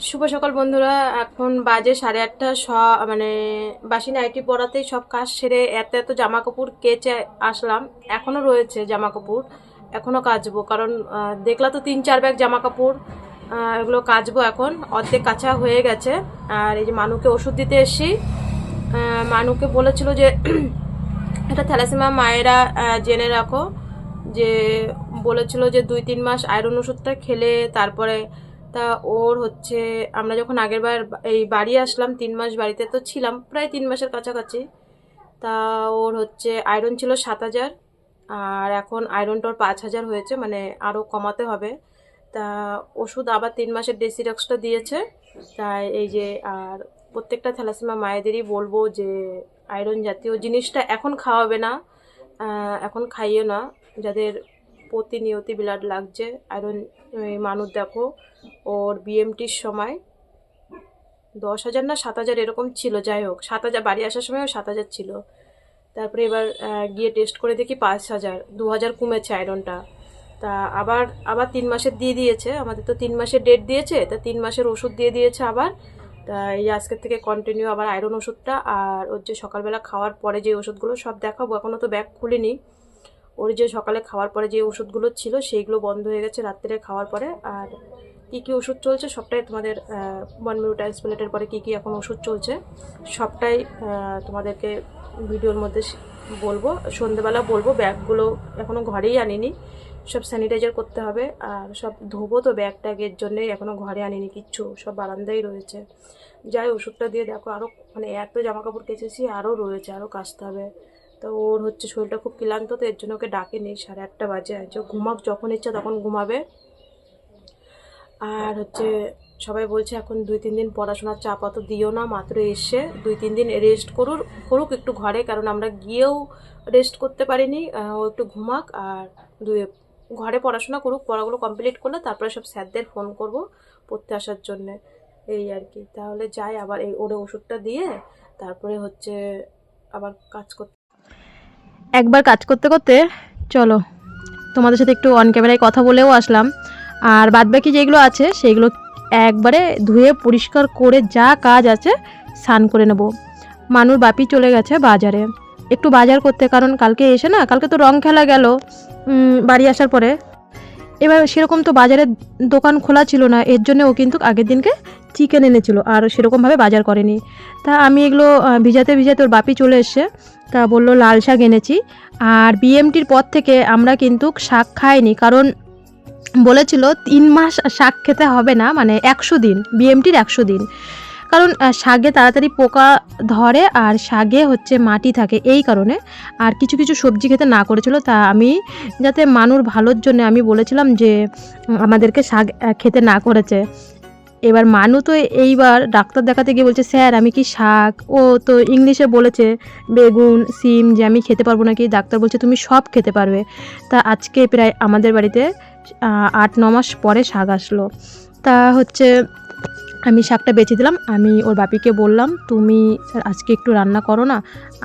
শুভ সকাল বন্ধুরা। এখন বাজে 8:30। মানে বাসি নাইটি পরাতেই সব কাজ সেরে এত এত জামা কাপড় কেচে আসলাম। এখনো রয়েছে জামা কাপড়, এখনো কাচবো, কারণ দেখলা তো 3-4 ব্যাগ জামা কাপড়। এগুলো কাচবো এখন, অর্ধেক কাচা হয়ে গেছে। আর এই যে মানুকে ওষুধ দিতে এসছি। মানুকে বলেছিল যে এটা থ্যালাসেমিয়া মায়েরা জেনে রাখো, যে বলেছিল যে 2-3 মাস আয়রন ওষুধটা খেলে তারপরে তা ওর হচ্ছে, আমরা যখন আগের বার এই বাড়ি আসলাম 3 মাস বাড়িতে তো ছিলাম, প্রায় 3 মাসের কাছাকাছি। তা ওর হচ্ছে আয়রন ছিল 7,000, আর এখন আয়রনটা ওর 5,000 হয়েছে, মানে আরও কমাতে হবে। তা ওষুধ আবার 3 মাসের ডেসিরক্সটা দিয়েছে। তাই এই যে, আর প্রত্যেকটা থ্যালাসেমিয়া মায়েদেরই বলবো যে আয়রন জাতীয় জিনিসটা এখন খাওয়াবে না, এখন খাইও না। যাদের প্রতিনিয়ত ব্লাড লাগছে আয়রন, মানুষ দেখো ওর বিএমটির সময় 10,000 না 7,000 এরকম ছিল। যাই হোক, 7,000 বাড়ি আসার সময়ও 7,000 ছিল। তারপরে এবার গিয়ে টেস্ট করে দেখি 5,000, 2,000 কমেছে আয়রনটা। তা আবার আবার 3 মাসের দিয়ে দিয়েছে, আমাদের তো 3 মাসের ডেট দিয়েছে, তা 3 মাসের ওষুধ দিয়ে দিয়েছে আবার। তা এই আজকের থেকে কন্টিনিউ আবার আয়রন ওষুধটা, আর ওর যে সকালবেলা খাওয়ার পরে যে ওষুধগুলো সব দেখাবো। এখনও তো ব্যাগ খুলিনি। ওর যে সকালে খাওয়ার পরে যে ওষুধগুলো ছিল সেইগুলো বন্ধ হয়ে গেছে রাত্রে খাওয়ার পরে। আর কী কী ওষুধ চলছে সবটাই তোমাদের, বনমিউটাইসপ্লেটের পরে কী কী এখন ওষুধ চলছে সবটাই তোমাদেরকে ভিডিওর মধ্যে বলবো, সন্ধেবেলা বলবো। ব্যাগগুলো এখনও ঘরেই আনিনি, সব স্যানিটাইজার করতে হবে, আর সব ধোবো তো ব্যাগ ট্যাগের জন্যই এখনও ঘরে আনিনি কিচ্ছু, সব বারান্দায় রয়েছে। যাই ওষুধটা দিয়ে দেখো, আরও মানে এত জামা কাপড় কেচেছি, আরও রয়েছে, আরও কাচতে হবে। তো ওর হচ্ছে শরীরটা খুব ক্লান্ত, তো এর জন্য ওকে ডাকেনি। 8:30 বাজে, যে ঘুমাক, যখন ইচ্ছা তখন ঘুমাবে। আর হচ্ছে সবাই বলছে এখন 2-3 দিন পড়াশোনার চাপ অত দিও না, মাত্র এসে 2-3 দিন রেস্ট করুক একটু ঘরে, কারণ আমরা গিয়েও রেস্ট করতে পারিনি। ও একটু ঘুমাক, আর ঘরে পড়াশোনা করুক, পড়াগুলো কমপ্লিট করলে তারপরে সব স্যারদের ফোন করব পড়তে আসার জন্যে, এই আর কি। তাহলে যাই, আবার এই ওরে ওষুধটা দিয়ে তারপরে হচ্ছে আবার কাজ করতে। একবার কাজ করতে করতে চলো তোমাদের সাথে একটু অন ক্যামেরায় কথা বলেও আসলাম। আর বাদবাকি যেগুলো আছে সেগুলো একবারে ধুয়ে পরিষ্কার করে যা কাজ আছে স্নান করে নেব। মানুর বাপি চলে গেছে বাজারে একটু বাজার করতে, কারণ কালকে এসে না, কালকে তো রং খেলা গেল বাড়ি আসার পরে। এবার সেরকম তো বাজারের দোকান খোলা ছিল না, এর জন্য ও কিন্তু আগের দিনকে চিকেন এনেছিল, আর সেরকমভাবে বাজার করেনি। তা আমি এগুলো ভিজাতে ভিজাতে ওর বাপি চলে এসছে। তা বললো লাল শাক এনেছি। আর বিএমটির পর থেকে আমরা কিন্তু শাক খাইনি, কারণ বলেছিল 3 মাস শাক খেতে হবে না, মানে 100 দিন, বিএমটির 100 দিন, কারণ শাকে তাড়াতাড়ি পোকা ধরে আর শাকে হচ্ছে মাটি থাকে, এই কারণে। আর কিছু কিছু সবজি খেতে না করেছিল। তা আমি যাতে মানুর ভালোর জন্য আমি বলেছিলাম যে আমাদেরকে শাক খেতে না করেছে। এবার মানু তো এইবার ডাক্তার দেখাতে গিয়ে বলছে, স্যার আমি কি শাক, ও তো ইংলিশে বলেছে বেগুন সিম, যে আমি খেতে পারবো নাকি। ডাক্তার বলছে তুমি সব খেতে পারবে। তা আজকে প্রায় আমাদের বাড়িতে 8-9 মাস পরে শাক আসলো। তা হচ্ছে আমি শাকটা বেছে দিলাম। আমি ওর বাপিকে বললাম তুমি আজকে একটু রান্না করো না,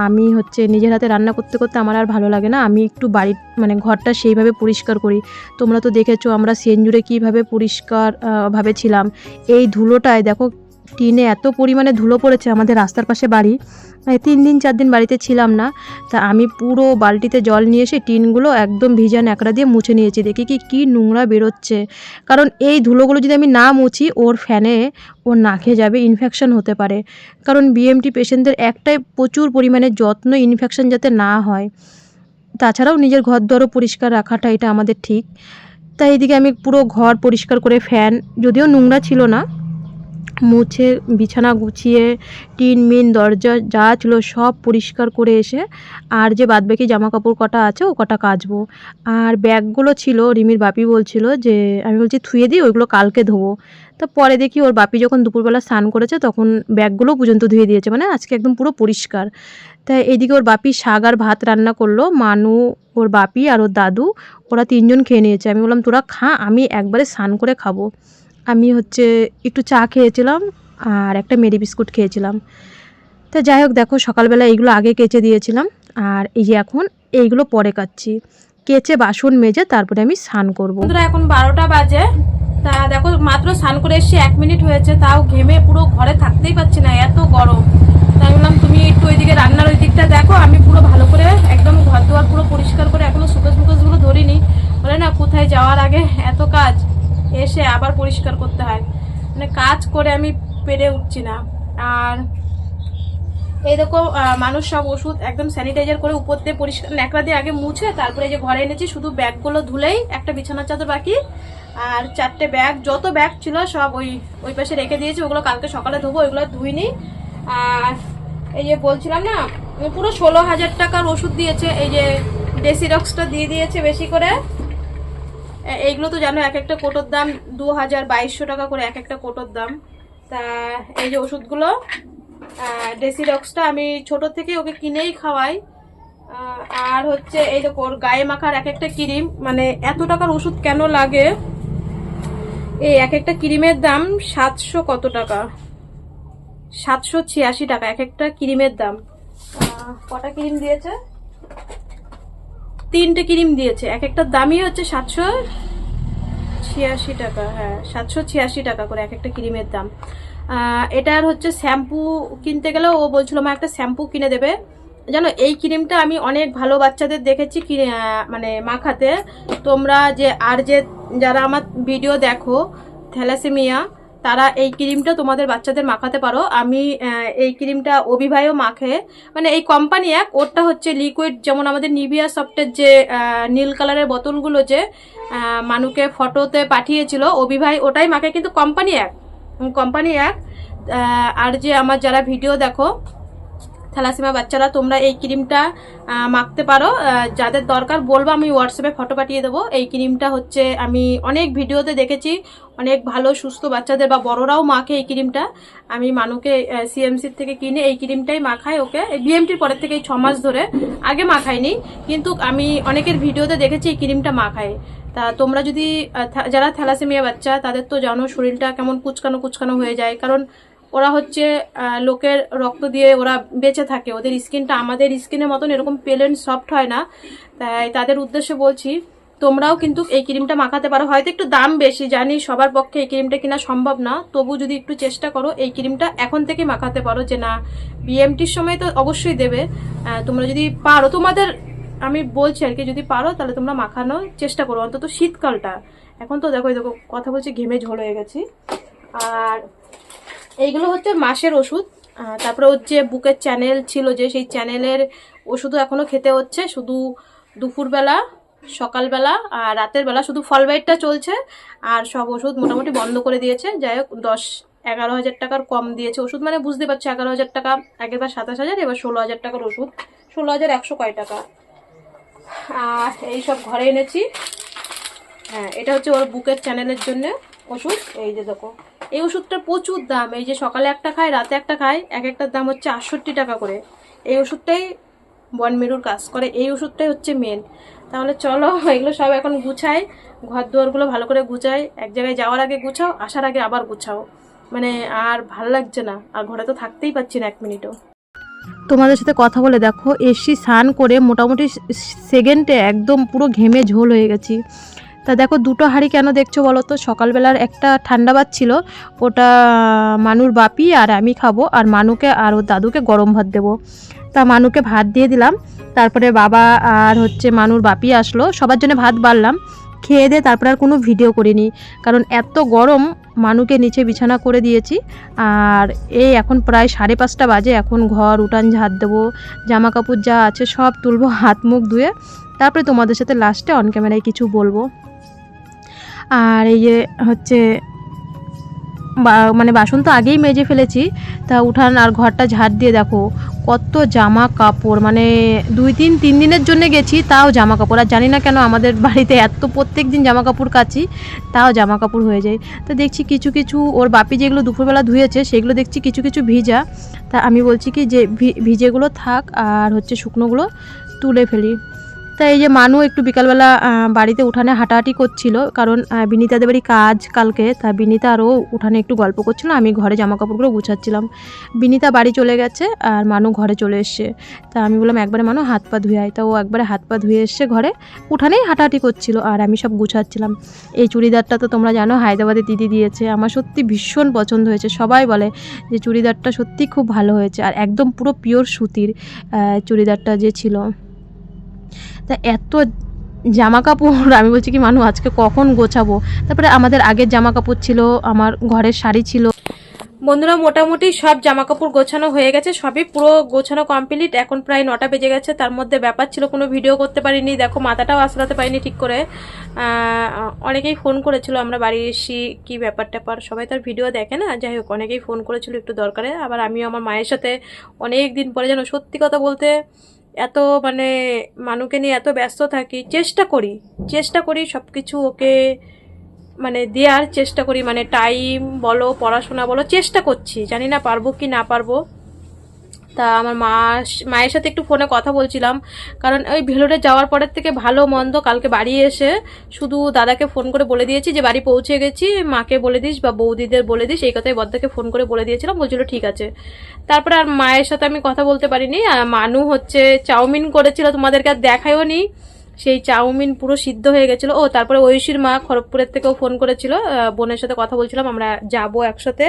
আমি হচ্ছে নিজের হাতে রান্না করতে করতে আমার আর ভালো লাগে না, আমি একটু বাড়ির মানে ঘরটা সেইভাবে পরিষ্কার করি। তোমরা তো দেখেছো আমরা সেনজুরে কীভাবে পরিষ্কার ভাবে ছিলাম। এই ধুলোটায় দেখো, টিনে এত পরিমাণে ধুলো পড়েছে, আমাদের রাস্তার পাশে বাড়ি, 3-4 দিন বাড়িতে ছিলাম না। তা আমি পুরো বালতিতে জল নিয়ে এসে টিনগুলো একদম ভিজা ন্যাকড়া দিয়ে মুছে নিয়েছি। দেখি কি নোংরা বেরোচ্ছে, কারণ এই ধুলোগুলো যদি আমি না মুছি ওর ফ্যানে ওর নাকে যাবে, ইনফেকশন হতে পারে। কারণ বিএমটি পেশেন্টদের একটাই প্রচুর পরিমাণে যত্ন, ইনফেকশন যাতে না হয়। তাছাড়াও নিজের ঘর দরও পরিষ্কার রাখাটা এটা আমাদের ঠিক। তাই এদিকে আমি পুরো ঘর পরিষ্কার করে, ফ্যান যদিও নোংরা ছিল না, মুছে বিছানা গুছিয়ে টিন মিন দরজা যা ছিল সব পরিষ্কার করে এসে, আর যে বাদবাকি জামা কাপড় কটা আছে ও কটা কাচবো। আর ব্যাগগুলো ছিল, রিমির বাপি বলছিল যে, আমি বলছি থুয়ে দিই, ওইগুলো কালকে ধোবো। তা পরে দেখি ওর বাপি যখন দুপুরবেলা স্নান করেছে তখন ব্যাগগুলো পর্যন্ত ধুয়ে দিয়েছে, মানে আজকে একদম পুরো পরিষ্কার। তাই এইদিকে ওর বাপি শাক আর ভাত রান্না করলো। মানু, ওর বাপি আর ওর দাদু, ওরা 3 জন খেয়ে নিয়েছে। আমি বললাম তোরা খা, আমি একবারে স্নান করে খাবো। আমি হচ্ছে একটু চা খেয়েছিলাম আর একটা মেরি বিস্কুট খেয়েছিলাম। তা যাই হোক, দেখো সকালবেলা এইগুলো আগে কেচে দিয়েছিলাম, আর এই যে এখন এইগুলো পরে কাচ্ছি। কেচে বাসন মেজে তারপরে আমি স্নান করবো। বন্ধুরা এখন 12টা বাজে, তা দেখো মাত্র স্নান করে এসে 1 মিনিট হয়েছে, তাও ঘেমে পুরো ঘরে থাকতেই পারছি না, এত গরম। তাই বললাম তুমি একটু ওইদিকে রান্নার ওই দিকটা দেখো, আমি পুরো ভালো করে একদম ঘর দুয়ার পুরো পরিষ্কার করে, এখনো সুকেশগুলো ধরিনি, বলে না কোথায় যাওয়ার আগে এত কাজ, এসে আবার পরিষ্কার করতে হয়, মানে কাজ করে আমি পেরে উঠছি না। আর এই দেখো মানুষ সব ওষুধ একদম স্যানিটাইজার করে উপর দিয়ে পরিষ্কার ন্যাকড়া দিয়ে আগে মুছে তারপরে যে ঘরে এনেছি, শুধু ব্যাগগুলো ধুলেই একটা বিছানার চাদর বাকি, আর 4টে ব্যাগ, যত ব্যাগ ছিল সব ওই পাশে রেখে দিয়েছি, ওগুলো কালকে সকালে ধোবো, ওইগুলো ধুইনি। আর এই যে বলছিলাম না, পুরো 16,000 টাকার ওষুধ দিয়েছে, এই যে ডেসিরক্সটা দিয়ে দিয়েছে বেশি করে। এইগুলো তো জানো এক একটা কোটোর দাম 2,000-2,200 টাকা করে এক একটা কোটোর দাম। তা এই যে ওষুধগুলো, ডেসিরক্সটা আমি ছোট থেকে ওকে কিনেই খাওয়াই। আর হচ্ছে এই দেখো ওর গায়ে মাখার এক একটা ক্রিম, মানে এত টাকার ওষুধ কেন লাগে, এই এক একটা ক্রিমের দাম 700 কত টাকা, 786 টাকা এক একটা ক্রিমের দাম। কটা ক্রিম দিয়েছে, 3টে ক্রিম দিয়েছে, এক একটা দামই হচ্ছে 786 টাকা। হ্যাঁ 786 টাকা করে এক একটা ক্রিমের দাম। এটার হচ্ছে শ্যাম্পু কিনতে গেলে ও বলছিল মা একটা শ্যাম্পু কিনে দেবে। জানো এই ক্রিমটা আমি অনেক ভালো বাচ্চাদের দেখেছি মানে মাখাতে। তোমরা যে যারা আমার ভিডিও দেখো থ্যালাসেমিয়া, তারা এই ক্রিমটা তোমাদের বাচ্চাদের মাখাতে পারো। আমি এই ক্রিমটা অভিভায়ও মাখে, মানে এই কোম্পানি এক, ওরটা হচ্ছে লিকুইড, যেমন আমাদের নিভিয়া সফটের যে নীল কালারের বোতলগুলো যে মানুকে ফটোতে পাঠিয়েছিল অভিভাই, ওটাই মাখে, কিন্তু কোম্পানি এক। আর যে আমার যারা ভিডিও দেখো থ্যালাসেমিয়া বাচ্চারা, তোমরা এই ক্রিমটা মাখতে পারো, যাদের দরকার বলবো, আমি হোয়াটসঅ্যাপে ফটো পাঠিয়ে দেবো। এই ক্রিমটা হচ্ছে আমি অনেক ভিডিওতে দেখেছি, অনেক ভালো সুস্থ বাচ্চাদের বা বড়রাও মাখে এই ক্রিমটা। আমি মানুকে সিএমসির থেকে কিনে এই ক্রিমটাই মাখাই ওকে, বিএমটির পরের থেকে এই 6 মাস ধরে, আগে মাখাইনি, কিন্তু আমি অনেকের ভিডিওতে দেখেছি এই ক্রিমটা মাখায়। তা তোমরা যদি যারা থ্যালাসেমিয়া বাচ্চা, তাদের তো জানো শরীরটা কেমন কুচকানো হয়ে যায়, কারণ ওরা হচ্ছে লোকের রক্ত দিয়ে ওরা বেঁচে থাকে, ওদের স্কিনটা আমাদের স্কিনের মতন এরকম প্লেন সফট হয় না। তাই তাদের উদ্দেশ্যে বলছি, তোমরাও কিন্তু এই ক্রিমটা মাখাতে পারো। হয়তো একটু দাম বেশি, জানি সবার পক্ষে এই ক্রিমটা কিনা সম্ভব না, তবু যদি একটু চেষ্টা করো এই ক্রিমটা এখন থেকে মাখাতে পারো, যে না বিএমটির সময় তো অবশ্যই দেবে। তোমরা যদি পারো, তোমাদের আমি বলছি আর কি, যদি পারো তাহলে তোমরা মাখানোর চেষ্টা করো, অন্তত শীতকালটা। এখন তো দেখো কথা বলছি ঘেমে ঝোল হয়ে গেছি। আর এইগুলো হচ্ছে মাসের ওষুধ। তারপরে ওর যে বুকের চ্যানেল ছিল, যে সেই চ্যানেলের ওষুধও এখনো খেতে হচ্ছে, শুধু দুপুরবেলা, সকালবেলা আর রাতের বেলা শুধু ফলবাইটটা চলছে, আর সব ওষুধ মোটামুটি বন্ধ করে দিয়েছে। যাই হোক 10-11 হাজার টাকার কম দিয়েছে ওষুধ, মানে বুঝতে পারছো 11,000 টাকা, আগের বার 27,000, এবার 16,000 টাকার ওষুধ, 16,100 কয় টাকা। আর এইসব ঘরে এনেছি। হ্যাঁ এটা হচ্ছে ওর বুকের চ্যানেলের জন্য ওষুধ। এই যে দেখো এই ওষুধটার প্রচুর দাম, এই যে সকালে একটা খায় রাতে একটা খায়, এক একটার দাম হচ্ছে 68 টাকা করে। এই ওষুধটাই বনমেরুর কাজ করে, এই ওষুধটাই হচ্ছে মেন। তাহলে চলো এগুলো সব এখন গুছাই, ঘর দুয়ারগুলো ভালো করে গুছাই, এক জায়গায় যাওয়ার আগে গুছাও, আসার আগে আবার গুছাও, মানে আর ভাল লাগছে না, আর ঘরে তো থাকতেই পারছি না 1 মিনিটও। তোমাদের সাথে কথা বলে দেখো এসি স্নান করে মোটামুটি সেকেন্ডে একদম পুরো ঘেমে ঝোল হয়ে গেছি। তা দেখো 2টো হাঁড়ি কেন দেখছো বলো তো, সকালবেলার একটা ঠান্ডা ভাত ছিল, ওটা মানুর বাপি আর আমি খাবো, আর মানুকে আর ওর দাদুকে গরম ভাত দেবো। তা মানুকে ভাত দিয়ে দিলাম, তারপরে বাবা আর হচ্ছে মানুর বাপি আসলো, সবার জন্য ভাত বাড়লাম, খেয়ে দিয়ে তারপরে আর কোনো ভিডিও করিনি, কারণ এত গরম। মানুকে নিচে বিছানা করে দিয়েছি, আর এই এখন প্রায় 5:30 বাজে, এখন ঘর উঠান ঝাড় দেবো, জামা কাপড় যা আছে সব তুলবো, হাত মুখ ধুয়ে তারপরে তোমাদের সাথে লাস্টে অন ক্যামেরায় কিছু বলবো। আর এই যে হচ্ছে মানে বাসন তো আগেই মেজে ফেলেছি, তা উঠান আর ঘরটা ঝাড় দিয়ে দেখো কত জামা কাপড়, মানে 2-3 দিনের জন্য গেছি তাও জামা কাপড়। আর জানি না কেন আমাদের বাড়িতে এত প্রত্যেক দিন জামা কাপড় কাচি তাও জামা কাপড় হয়ে যায়। তো দেখছি কিছু কিছু ওর বাপি যেগুলো দুপুরবেলা ধুয়েছে সেগুলো দেখছি কিছু কিছু ভিজা, তা আমি বলছি কি যে ভিজেগুলো থাক আর হচ্ছে শুকনোগুলো তুলে ফেলি। তা এই যে মানু একটু বিকালবেলা বাড়িতে উঠানে হাঁটাহাঁটি করছিল, কারণ বিনিতাদের বাড়ি কাজ কালকে, তা বিনিতা আরও উঠানে একটু গল্প করছিল, আমি ঘরে জামা কাপড়গুলো গুছাচ্ছিলাম। বিনিতা বাড়ি চলে গেছে আর মানু ঘরে চলে এসছে। তা আমি বললাম একবারে মানু হাত পা ধুয়ে আয়, তা ও একবারে হাত পা ধুয়ে এসছে ঘরে, উঠানেই হাঁটাহাঁটি করছিল আর আমি সব গুছাচ্ছিলাম। এই চুড়িদারটা তো তোমরা জানো হায়দ্রাবাদে দিদি দিয়েছে, আমার সত্যি ভীষণ পছন্দ হয়েছে, সবাই বলে যে চুড়িদারটা সত্যি খুব ভালো হয়েছে, আর একদম পুরো পিওর সুতির চুড়িদারটা যে ছিল। তা এত জামা কাপড় আমি বলছি কি মানু আজকে কখন গোছাবো। তারপরে আমাদের আগের জামা কাপড় ছিল, আমার ঘরের শাড়ি ছিল। বন্ধুরা মোটামুটি সব জামা কাপড় গোছানো হয়ে গেছে, সবই পুরো গোছানো কমপ্লিট। এখন প্রায় 9টা বেজে গেছে। তার মধ্যে ব্যাপার ছিল কোনো ভিডিও করতে পারিনি, দেখো মাথাটাও আসলাতে পারিনি ঠিক করে। অনেকেই ফোন করেছিল আমরা বাড়ি এসি কি ব্যাপার ট্যাপার, সবাই তার ভিডিও দেখে না, যাই হোক অনেকেই ফোন করেছিল একটু দরকারে। আবার আমিও আমার মায়ের সাথে অনেক দিন পরে যেন সত্যি কথা বলতে এত মানে মানুষকে নিয়ে এত ব্যস্ত থাকি, চেষ্টা করি সব কিছু ওকে মানে দেওয়ার চেষ্টা করি, মানে টাইম বলো পড়াশোনা বলো চেষ্টা করছি, জানি না পারবো কি না পারবো। তা আমার মায়ের সাথে একটু ফোনে কথা বলছিলাম, কারণ ওই ভেলোরে যাওয়ার পরের থেকে ভালো মন্দ কালকে বাড়ি এসে শুধু দাদাকে ফোন করে বলে দিয়েছি যে বাড়ি পৌঁছে গেছি, মাকে বলে দিস বা বৌদিদের বলে দিস, এই কথাই বদ্দাকে ফোন করে বলে দিয়েছিলাম, বলছিল ঠিক আছে। তারপরে আর মায়ের সাথে আমি কথা বলতে পারিনি। আর মানু হচ্ছে চাউমিন করেছিল, তোমাদেরকে আর দেখায়ও নি, সেই চাউমিন পুরো সিদ্ধ হয়ে গেছিলো। ও তারপরে ঐশীর মা খড়গপুরের থেকেও ফোন করেছিল, বোনের সাথে কথা বলছিলাম, আমরা যাব একসাথে,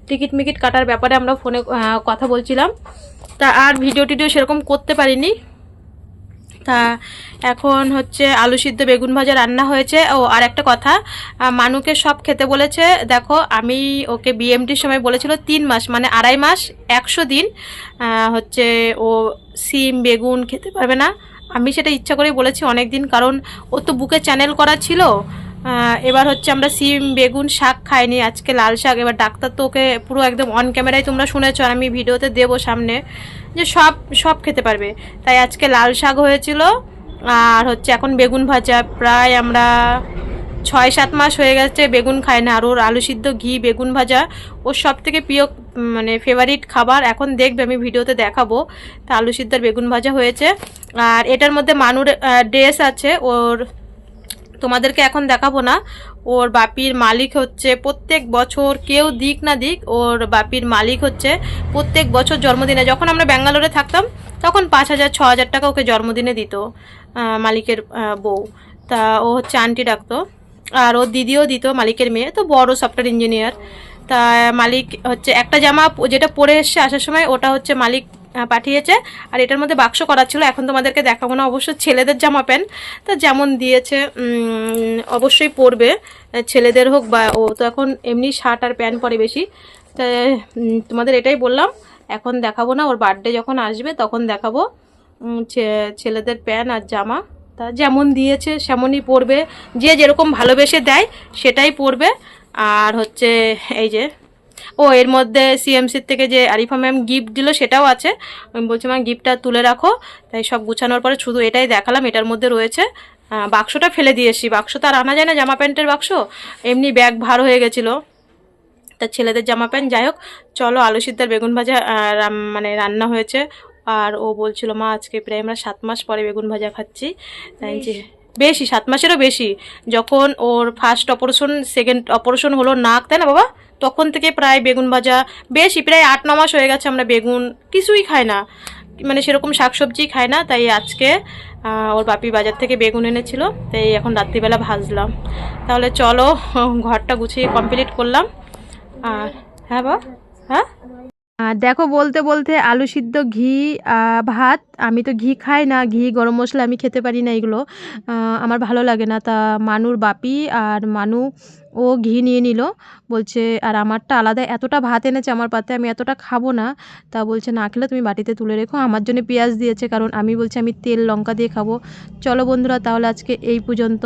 টিকিট মিকিট কাটার ব্যাপারে আমরা ফোনে কথা বলছিলাম। তা আর ভিডিও টিডিও সেরকম করতে পারিনি। তা এখন হচ্ছে আলু সিদ্ধ বেগুন ভাজা রান্না হয়েছে। ও আর একটা কথা, মানুকে সব খেতে বলেছে। দেখো আমি ওকে বিএমটির সময় বলেছিল 3 মাস মানে 2.5 মাস 100 দিন হচ্ছে ও সিম বেগুন খেতে পারবে না। আমি সেটা ইচ্ছা করেই বলেছি অনেক দিন, কারণ ও তো বুকে চ্যানেল করা ছিল। এবার হচ্ছে আমরা সিম বেগুন শাক খাইনি, আজকে লাল শাক। এবার ডাক্তার তো ওকে পুরো একদম অন ক্যামেরায় তোমরা শুনেছো, আর আমি ভিডিওতে দেবো সামনে, যে সব খেতে পারবে। তাই আজকে লাল শাক হয়েছিল, আর হচ্ছে এখন বেগুন ভাজা। প্রায় আমরা 6-7 মাস হয়ে গেছে বেগুন খাই না, আর ওর আলু সিদ্ধ ঘি বেগুন ভাজা ওর সব থেকে প্রিয় মানে ফেভারিট খাবার। এখন দেখবে আমি ভিডিওতে দেখাবো। তা আলু সিদ্ধ আর বেগুন ভাজা হয়েছে। আর এটার মধ্যে মানুর ড্রেস আছে ওর, তোমাদেরকে এখন দেখাবো না। ওর বাপির মালিক হচ্ছে প্রত্যেক বছর, কেউ দিক না দিক, ওর বাপির মালিক হচ্ছে প্রত্যেক বছর জন্মদিনে, যখন আমরা ব্যাঙ্গালোরে থাকতাম তখন 5,000-6,000 টাকা ওকে জন্মদিনে দিত মালিকের বউ। তা ও হচ্ছে আন্টি ডাকতো, আর ওর দিদিও দিত, মালিকের মেয়ে তো বড় সফটওয়্যার ইঞ্জিনিয়ার। তা মালিক হচ্ছে একটা জামা যেটা পরে এসছে আসার সময়, ওটা হচ্ছে মালিক পাঠিয়েছে। আর এটার মধ্যে বাক্স করা ছিল, এখন তোমাদেরকে দেখাবো না, অবশ্য ছেলেদের জামা প্যান্ট তা যেমন দিয়েছে অবশ্যই পরবে, ছেলেদের হোক বা ও তো এখন এমনি শার্ট আর প্যান্ট পরে বেশি। তা তোমাদের এটাই বললাম, এখন দেখাবো না, ওর বার্থডে যখন আসবে তখন দেখাবো ছেলেদের প্যান্ট আর জামা। তা যেমন দিয়েছে সেমনই পরবে, যে যেরকম ভালোবেসে দেয় সেটাই পরবে। আর হচ্ছে এই যে এর মধ্যে সিএমসির থেকে যে আরিফা ম্যাম গিফট দিল সেটাও আছে। আমি বলছি ম্যাম গিফটটা তুলে রাখো, তাই সব গুছানোর পরে শুধু এটাই দেখালাম। এটার মধ্যে রয়েছে, বাক্সটা ফেলে দিয়েছি, বাক্স তো আর আনা যায় না, জামা প্যান্টের বাক্স, এমনি ব্যাগ ভার হয়ে গেছিলো। তা ছেলেদের জামা প্যান্ট। যাই হোক চলো, আলু সিদ্ধার বেগুন ভাজা মানে রান্না হয়েছে। আর ও বলছিল মা আজকে প্রায় আমরা 7 মাস পরে বেগুন ভাজা খাচ্ছি। তাই যে বেশি, 7 মাসেরও বেশি। যখন ওর ফার্স্ট অপারেশন, সেকেন্ড অপারেশন হলো নাক, তাই না বাবা, তখন থেকে প্রায় বেগুন ভাজা বেশি, প্রায় 8-9 মাস হয়ে গেছে আমরা বেগুন কিছুই খাই না, মানে সেরকম শাকসবজি খাই না। তাই আজকে ওর বাপি বাজার থেকে বেগুন এনেছিল, তাই এখন রাত্রিবেলা ভাজলাম। তাহলে চলো ঘরটা গুছিয়ে কমপ্লিট করলাম। আর হ্যাঁ বা হ্যাঁ দেখো বলতে বলতে আলু সিদ্ধ ঘি ভাত, আমি তো ঘি খাই না, ঘি গরম মশলা আমি খেতে পারি না, এগুলো আমার ভালো লাগে না। তা মানুর বাপি আর মানু ও ঘি নিয়ে নিল, বলছে আর আমারটা আলাদা, এতটা ভাত এনেছে আমার পাতে, আমি এতটা খাবো না। তা বলছে না খেলে তুমি বাটিতে তুলে রেখো, আমার জন্য পেঁয়াজ দিয়েছে, কারণ আমি বলছি আমি তেল লঙ্কা দিয়ে খাবো। চলো বন্ধুরা তাহলে আজকে এই পর্যন্ত।